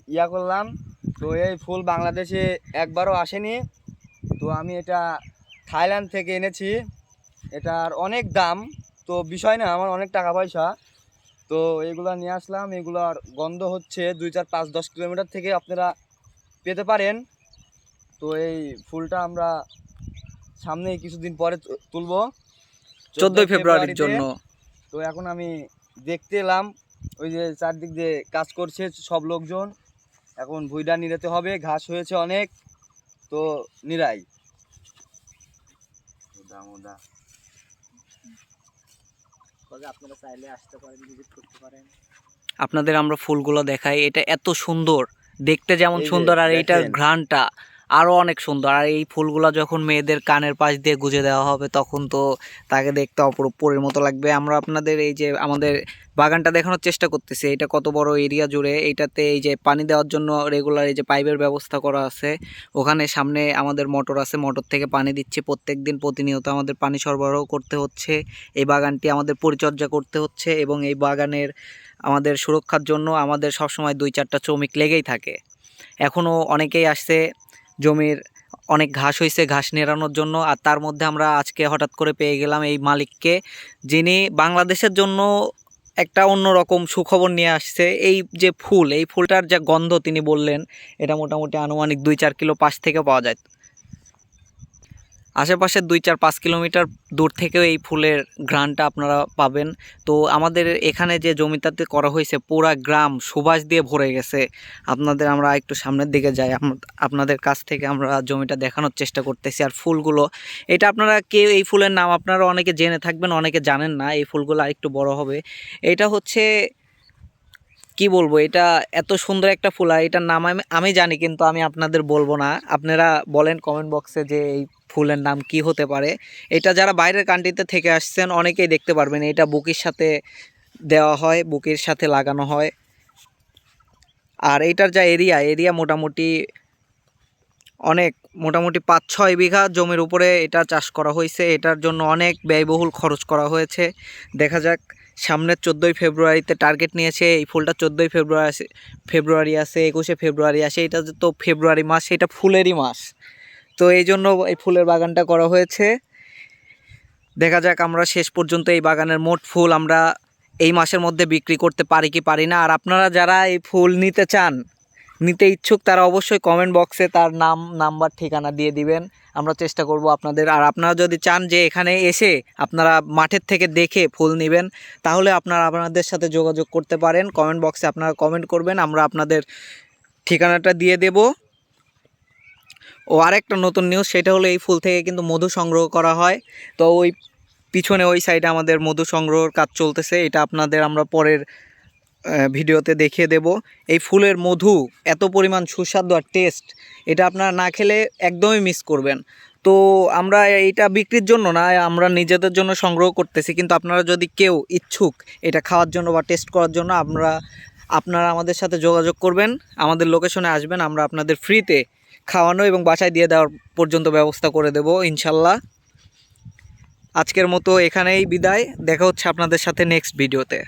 ইয়া করলাম। তো এই ফুল বাংলাদেশে একবারও আসেনি। তো আমি এটা থাইল্যান্ড থেকে এনেছি। এটার অনেক দাম, তো বিষয় না, আমার অনেক টাকা পয়সা। তো এগুলো নিয়ে আসলাম। এগুলোর গন্ধ হচ্ছে 2, 4, 5, 10 কিলোমিটার থেকে আপনারা পেতে পারেন। তো এই ফুলটা আমরা সামনেই কিছুদিন পরে তুলবো, 14 ফেব্রুয়ারির ফেব্রুয়ারিতে। জন্য। তো এখন আমি দেখতে এলাম, ওই যে চারদিক দিয়ে কাজ করছে সব লোকজন। এখন ভুঁইটা নিড়াতে হবে, ঘাস হয়েছে অনেক, তো নিরাই আপনারা চাইলে আসতে পারেন, ভিজিট করতে পারেন। আপনাদের আমরা ফুলগুলো দেখাই, এটা এত সুন্দর দেখতে, যেমন এই যে সুন্দর আর এইটার দেখেন, ঘ্রাণটা আরও অনেক সুন্দর। আর এই ফুলগুলো যখন মেয়েদের কানের পাশ দিয়ে গুজে দেওয়া হবে তখন তো তাকে দেখতে অপরূপ পরীর মতো লাগবে। আমরা আপনাদের এই যে আমাদের বাগানটা দেখানোর চেষ্টা করতেছি, এটা কত বড় এরিয়া জুড়ে। এইটাতে এই যে পানি দেওয়ার জন্য রেগুলার এই যে পাইপের ব্যবস্থা করা আছে। ওখানে সামনে আমাদের মোটর আছে, মোটর থেকে পানি দিচ্ছে প্রত্যেক দিন, প্রতিনিয়ত আমাদের পানি সরবরাহ করতে হচ্ছে। এই বাগানটি আমাদের পরিচর্যা করতে হচ্ছে এবং এই বাগানের আমাদের সুরক্ষার জন্য আমাদের সবসময় 2-4টা শ্রমিক লেগেই থাকে। এখনও অনেকেই আসছে, জমির অনেক ঘাস হয়েছে, ঘাস নেড়ানোর জন্য। আর তার মধ্যে আমরা আজকে হঠাৎ করে পেয়ে গেলাম এই মালিককে, যিনি বাংলাদেশের জন্য একটা অন্যরকম সুখবর নিয়ে আসছে। এই যে ফুল, এই ফুলটার যা গন্ধ তিনি বললেন, এটা মোটামুটি আনুমানিক 2-4 কিলো পাশ থেকে পাওয়া যায়। আশেপাশে 2-4-5 কিলোমিটার দূর থেকেও এই ফুলের ঘ্রাণটা আপনারা পাবেন। তো আমাদের এখানে যে জমিটাতে করা হয়েছে পুরা গ্রাম সুবাস দিয়ে ভরে গেছে। আপনাদের আমরা একটু সামনের দিকে যাই, আপনাদের কাছ থেকে আমরা জমিটা দেখানোর চেষ্টা করতেছি। আর ফুলগুলো, এটা আপনারা কেউ এই ফুলের নাম আপনারা অনেকে জেনে থাকবেন, অনেকে জানেন না। এই ফুলগুলো আরেকটু বড় হবে। এটা হচ্ছে কি বলবো, এটা এত সুন্দর একটা ফুল। আর এটার নাম আমি জানি, কিন্তু আমি আপনাদের বলবো না। আপনারা বলেন কমেন্ট বক্সে যে এই ফুলের নাম কি হতে পারে। এটা যারা বাইরের কান্ট্রিতে থেকে আসছেন অনেকেই দেখতে পারবেন। এটা বুকের সাথে দেওয়া হয়, বুকের সাথে লাগানো হয়। আর এইটার যা এরিয়া মোটামুটি অনেক, মোটামুটি 5-6 বিঘা জমির উপরে এটা চাষ করা হয়েছে। এটার জন্য অনেক ব্যয়বহুল খরচ করা হয়েছে। দেখা যাক, সামনের 14ই ফেব্রুয়ারিতে টার্গেট নিয়েছে। এই ফুলটা 14ই ফেব্রুয়ারি আছে, 21শে ফেব্রুয়ারি আসে। এটা তো ফেব্রুয়ারি মাস, এটা ফুলেরই মাস। তো এই জন্য এই ফুলের বাগানটা করা হয়েছে। দেখা যাক আমরা শেষ পর্যন্ত এই বাগানের মোট ফুল আমরা এই মাসের মধ্যে বিক্রি করতে পারি কি পারি না। আর আপনারা যারা এই ফুল নিতে চান, নিতে ইচ্ছুক, তারা অবশ্যই কমেন্ট বক্সে তার নাম, নাম্বার, ঠিকানা দিয়ে দিবেন। আমরা চেষ্টা করব আপনাদের। আর আপনারা যদি চান যে এখানে এসে আপনারা মাঠের থেকে দেখে ফুল নেবেন, তাহলে আপনারা আপনাদের সাথে যোগাযোগ করতে পারেন। কমেন্ট বক্সে আপনারা কমেন্ট করবেন, আমরা আপনাদের ঠিকানাটা দিয়ে দেব। ও আরেকটা নতুন নিউজ, সেটা হলো এই ফুল থেকে কিন্তু মধু সংগ্রহ করা হয়। তো ওই পিছনে ওই সাইডে আমাদের মধু সংগ্রহের কাজ চলতেছে। এটা আপনাদের আমরা পরের ভিডিওতে দেখিয়ে দেব। এই ফুলের মধু এত পরিমাণ সুস্বাদু আর টেস্ট, এটা আপনারা না খেলে একদমই মিস করবেন। তো আমরা এইটা বিক্রির জন্য না, আমরা নিজেদের জন্য সংগ্রহ করতেছি। কিন্তু আপনারা যদি কেউ ইচ্ছুক এটা খাওয়ার জন্য বা টেস্ট করার জন্য, আপনারা আমাদের সাথে যোগাযোগ করবেন, আমাদের লোকেশনে আসবেন। আমরা আপনাদের ফ্রিতে খাওয়ানো এবং বাসায় দিয়ে দেওয়ার পর্যন্ত ব্যবস্থা করে দেব ইনশাল্লাহ। আজকের মতো এখানেই বিদায়, দেখা হচ্ছে আপনাদের সাথে নেক্সট ভিডিওতে।